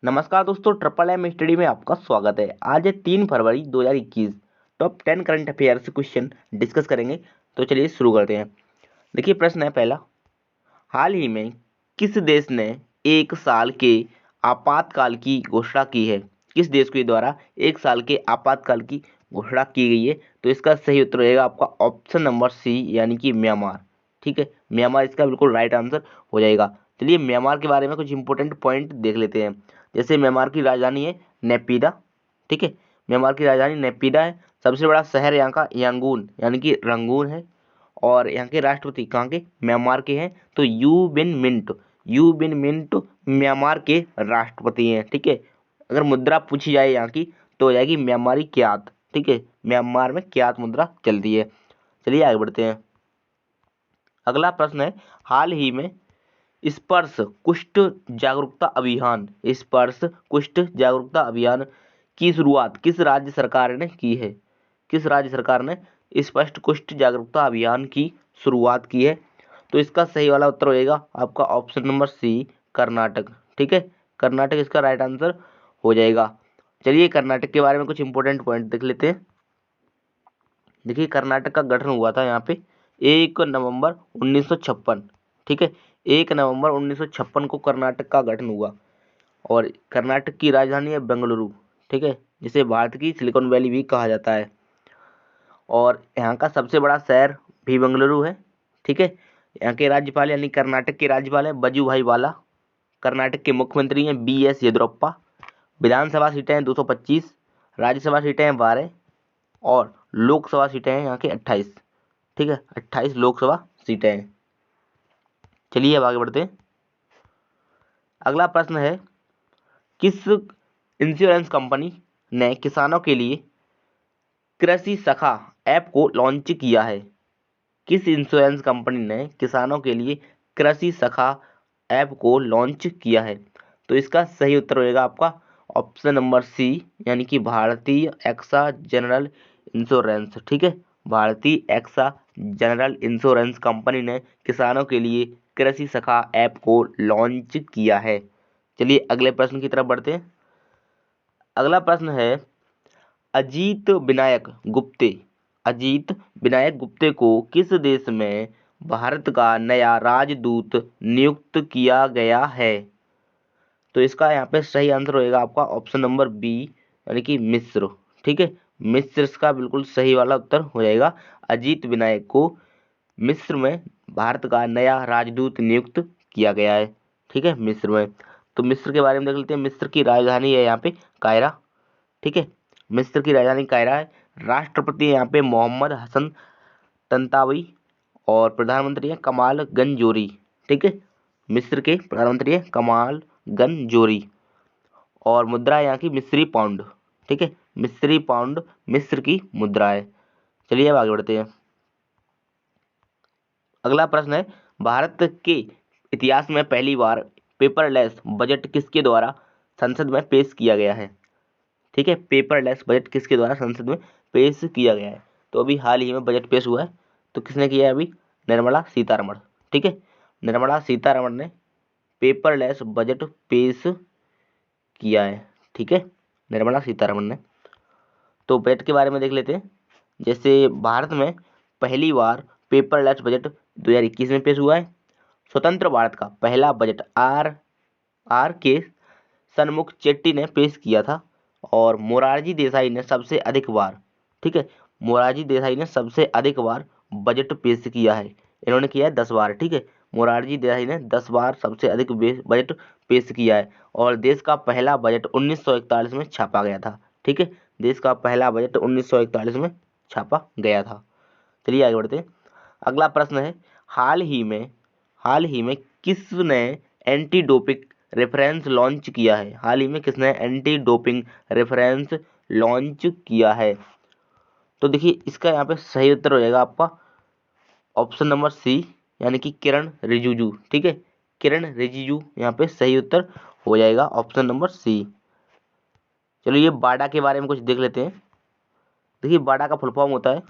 नमस्कार दोस्तों, triple M study में आपका स्वागत है। आज है 3 फरवरी 2021। Top 10 current affairs question discuss करेंगे। तो चलिए शुरू करते हैं। देखिए प्रश्न है पहला, हाल ही में किस देश ने 1 साल के आपातकाल की घोषणा की है? किस देश के द्वारा 1 साल के आपातकाल की घोषणा की गई है? तो इसका सही उत्तर रहेगा आपका ऑप्शन नंबर सी, यानी कि म्यांमार। ठीक है, म्यांमार इसका बिल्कुल राइट आंसर हो जाएगा। चलिए म्यांमार के बारे में कुछ इंपॉर्टेंट पॉइंट देख लेते हैं। जैसे म्यांमार की राजधानी है नेपिडा। ठीक है, म्यांमार की राजधानी नेपिडा है। सबसे बड़ा शहर यहाँ का यांगून यानी कि रंगून है। और यहाँ के राष्ट्रपति कहाँ के? म्यांमार के हैं। तो यू बिन मिंट म्यांमार के राष्ट्रपति हैं। ठीक है, अगर मुद्रा पूछी जाए यहाँ की तो हो जाएगी म्यांमारी क्यात। ठीक है, म्यांमार में क्यात मुद्रा चलती है। चलिए आगे बढ़ते हैं। अगला प्रश्न है, हाल ही में स्पर्श कुष्ठ जागरूकता अभियान की शुरुआत किस राज्य सरकार ने की है? किस राज्य सरकार ने स्पष्ट कुष्ठ जागरूकता अभियान की शुरुआत की है? तो इसका सही वाला उत्तर होएगा आपका ऑप्शन नंबर सी, कर्नाटक। ठीक है, कर्नाटक इसका राइट आंसर हो जाएगा। चलिए कर्नाटक के बारे में कुछ इंपॉर्टेंट पॉइंट देख लेते हैं। देखिए कर्नाटक का गठन हुआ था यहाँ पे 1 नवंबर 1956। ठीक है, 1 नवंबर 1956 को कर्नाटक का गठन हुआ। और कर्नाटक की राजधानी है बेंगलुरु। ठीक है, जिसे भारत की सिलिकॉन वैली भी कहा जाता है। और यहाँ का सबसे बड़ा शहर भी बेंगलुरु है। ठीक है, यहाँ के राज्यपाल यानी कर्नाटक के राज्यपाल है वजुभाई वाला। कर्नाटक के मुख्यमंत्री हैं BS येदियुरप्पा। विधानसभा सीटें हैं 225, राज्यसभा सीटें हैं 12 और लोकसभा सीटें हैं यहाँ के 28। ठीक है, 28 लोकसभा सीटें हैं। चलिए अब आगे बढ़ते हैं। अगला प्रश्न है, किस इंश्योरेंस कंपनी ने किसानों के लिए कृषि सखा ऐप को लॉन्च किया है? किस इंश्योरेंस कंपनी ने किसानों के लिए कृषि सखा ऐप को लॉन्च किया है? तो इसका सही उत्तर होगा आपका ऑप्शन नंबर सी, यानी कि भारतीय एक्सा जनरल इंश्योरेंस। ठीक है, भारतीय एक्सा जनरल इंश्योरेंस कंपनी ने किसानों के लिए कृषि सखा ऐप को लॉन्च किया है। चलिए अगले प्रश्न की तरफ बढ़ते हैं। अगला प्रश्न है, अजीत विनायक गुप्ते को किस देश में भारत का नया राजदूत नियुक्त किया गया है? तो इसका यहाँ पे सही आंसर होएगा आपका ऑप्शन नंबर बी, यानी कि मिस्र। ठीक है, मिस्र इसका बिल्कुल सही वाला उत्तर हो जाएगा। अजीत विनायक को मिस्र में भारत का नया राजदूत नियुक्त किया गया है। ठीक है, मिस्र में। तो मिस्र के बारे में देख लेते हैं। मिस्र की राजधानी है यहाँ पे कायरा। ठीक है, मिस्र की राजधानी कायरा है। राष्ट्रपति यहाँ पे मोहम्मद हसन तंतावी और प्रधानमंत्री है कमाल गंजोरी। ठीक है, मिस्र के प्रधानमंत्री है कमाल गंजोरी। और मुद्रा यहाँ की मिस्री पाउंड। ठीक है, मिस्री पाउंड मिस्र की मुद्रा है। चलिए अब आगे बढ़ते हैं। अगला प्रश्न है, भारत के इतिहास में पहली बार पेपरलेस बजट किसके द्वारा संसद में पेश किया गया है? ठीक है, पेपरलेस बजट किसके द्वारा संसद में पेश किया गया है? तो अभी हाल ही में बजट पेश हुआ है। तो किसने किया है? अभी निर्मला सीतारमण। ठीक है, निर्मला सीतारमण ने पेपरलेस बजट पेश किया है। ठीक है, निर्मला सीतारमण ने। तो बजट के बारे में देख लेते हैं। जैसे भारत में पहली बार पेपरलेस बजट 2021 में पेश हुआ है। स्वतंत्र भारत का पहला बजट आर के सन्मुख चेट्टी ने पेश किया था। और मोरारजी देसाई ने सबसे अधिक बार, ठीक है, मोरारजी देसाई ने सबसे अधिक बार बजट पेश किया है। इन्होंने किया है 10 बार। ठीक है, मोरारजी देसाई ने 10 बार सबसे अधिक बजट पेश किया है। और देश का पहला बजट 1941 में छापा गया था। ठीक है, देश का पहला बजट 1941 में छापा गया था। चलिए आगे बढ़ते हैं। अगला प्रश्न है, हाल ही में किसने एंटी डोपिंग रेफरेंस लॉन्च किया है? हाल ही में किसने एंटी डोपिंग रेफरेंस लॉन्च किया है? तो देखिए इसका यहाँ पे सही उत्तर हो जाएगा आपका ऑप्शन नंबर सी, यानी कि किरण रिजिजू। ठीक है, किरण रिजिजू यहाँ पे सही उत्तर हो जाएगा ऑप्शन नंबर सी। चलो ये बाडा के बारे में कुछ देख लेते हैं। देखिए बाडा का फुल फॉर्म होता है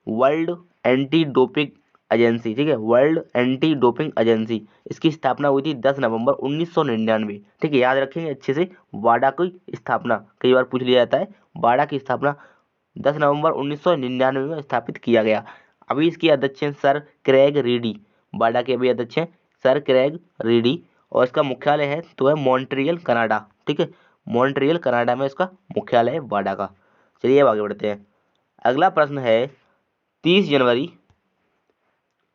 वर्ल्ड एंटी डोपिंग एजेंसी, ठीक है, वर्ल्ड एंटी डोपिंग एजेंसी, इसकी स्थापना हुई थी 10 नवंबर 1999, ठीक है, याद रखेंगे अच्छे से। वाडा की स्थापना कई बार पूछ लिया जाता है। वाडा की स्थापना 10 नवंबर 1999 में स्थापित किया गया। अभी इसके अध्यक्ष हैं सर क्रेग रीडी। वाडा के अभी अध्यक्ष हैं सर क्रेग रीडी, और इसका मुख्यालय है तो है मॉन्ट्रियल कनाडा, ठीक है, मॉन्ट्रियल कनाडा में इसका मुख्यालय है वाडा का। चलिए अब आगे बढ़ते हैं। अगला प्रश्न है 30 जनवरी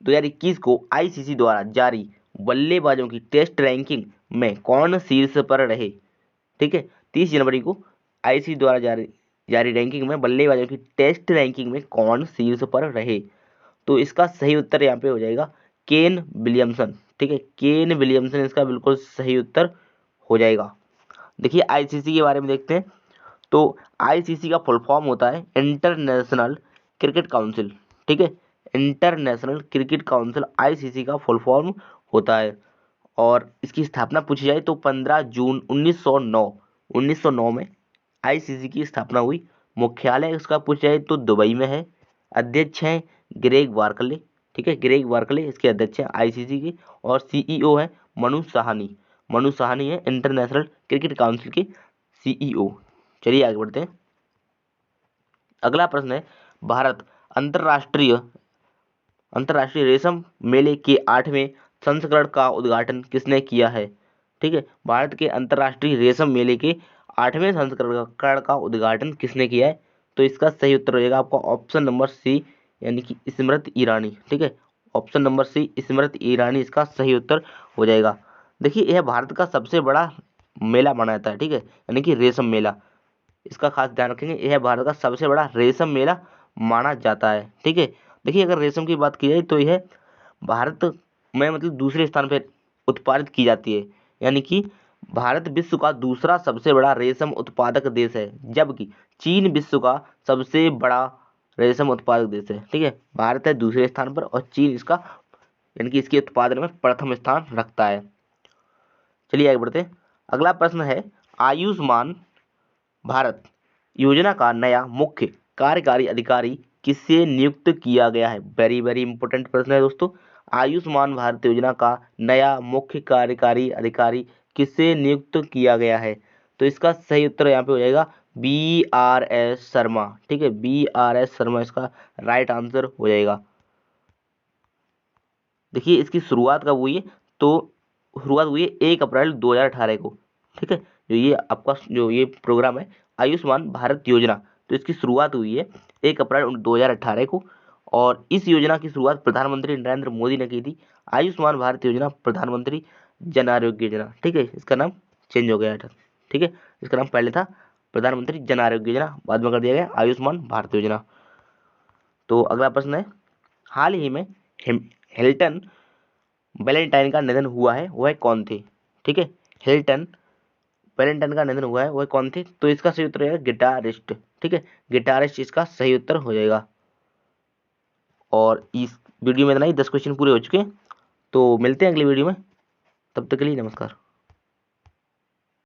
2021 को आईसीसी द्वारा जारी बल्लेबाजों की टेस्ट रैंकिंग में कौन शीर्ष पर रहे, ठीक है, 30 जनवरी को आईसीसी द्वारा जारी रैंकिंग में बल्लेबाजों की टेस्ट रैंकिंग में कौन शीर्ष पर रहे। तो इसका सही उत्तर यहाँ पे हो जाएगा केन विलियमसन, ठीक है, केन विलियमसन इसका बिल्कुल सही उत्तर हो जाएगा। देखिए आईसीसी के बारे में देखते हैं। तो आईसीसी का फुल फॉर्म होता है इंटरनेशनल क्रिकेट काउंसिल, ठीक है, इंटरनेशनल क्रिकेट काउंसिल आईसीसी का फुल फॉर्म होता है। और इसकी स्थापना पूछी जाए तो 15 जून 1909 में आईसीसी की स्थापना हुई। मुख्यालय इसका पूछा जाए तो दुबई में है। अध्यक्ष हैं ग्रेग वार्कले, ठीक है, ग्रेग वार्कले इसके अध्यक्ष हैं आईसीसी के। और सीईओ है मनु साहनी। मनु साहनी है इंटरनेशनल क्रिकेट काउंसिल के सीईओ। चलिए आगे बढ़ते हैं। अगला प्रश्न है भारत अंतर्राष्ट्रीय अंतर्राष्ट्रीय रेशम मेले के 8वें संस्करण का उद्घाटन किसने किया है, ठीक है, भारत के अंतर्राष्ट्रीय रेशम मेले के 8वें संस्करण का उद्घाटन किसने किया है। तो इसका सही उत्तर हो जाएगा आपका ऑप्शन नंबर सी, यानी कि स्मृति ईरानी, ठीक है, option number C Smriti Irani इसका सही उत्तर हो जाएगा। देखिए यह भारत का सबसे बड़ा मेला माना जाता है, ठीक है, यानी कि रेशम मेला, इसका खास ध्यान रखेंगे, यह भारत का सबसे बड़ा रेशम मेला माना जाता है, ठीक है। देखिए अगर रेशम की बात की जाए तो यह भारत में मतलब दूसरे स्थान पर उत्पादित की जाती है, यानी कि भारत विश्व का दूसरा सबसे बड़ा रेशम उत्पादक देश है, जबकि चीन विश्व का सबसे बड़ा रेशम उत्पादक देश है, ठीक है, भारत है दूसरे स्थान पर और चीन इसका यानी कि इसके उत्पादन में प्रथम स्थान रखता है। चलिए आगे बढ़ते हैं। अगला प्रश्न है आयुष्मान भारत योजना का नया मुख्य कार्यकारी अधिकारी किसे नियुक्त किया गया है। वेरी वेरी इंपॉर्टेंट प्रश्न है दोस्तों। आयुष्मान भारत योजना का नया मुख्य कार्यकारी अधिकारी किसे नियुक्त किया गया है। तो इसका सही उत्तर यहाँ पे हो जाएगा BRS शर्मा, ठीक है, BRS शर्मा इसका राइट आंसर हो जाएगा। देखिए इसकी शुरुआत कब हुई है, तो शुरुआत हुई है 1 अप्रैल 2018 को, ठीक है, जो ये आपका जो ये प्रोग्राम है आयुष्मान भारत योजना, तो इसकी शुरुआत हुई है 1 अप्रैल 2018 को। और इस योजना की शुरुआत प्रधानमंत्री नरेंद्र मोदी ने की थी। आयुष्मान भारत योजना प्रधानमंत्री जन आरोग्य योजना, ठीक है, इसका नाम चेंज हो गया था, ठीक है, इसका नाम पहले था प्रधानमंत्री जन आरोग्य योजना, बाद में कर दिया गया आयुष्मान भारत योजना। तो अगला प्रश्न है हाल ही में हिल्टन वैलेंटाइन का निधन हुआ है, वह कौन थे, ठीक है, हिल्टन वैलेंटाइन का निधन हुआ है वह कौन थे। तो इसका सही उत्तर है गिटारिस्ट, ठीक है, गिटारिस्ट इसका सही उत्तर हो जाएगा। और इस वीडियो में इतना ही, 10 क्वेश्चन पूरे हो चुके हैं। तो मिलते हैं अगली वीडियो में, तब तक के लिए नमस्कार।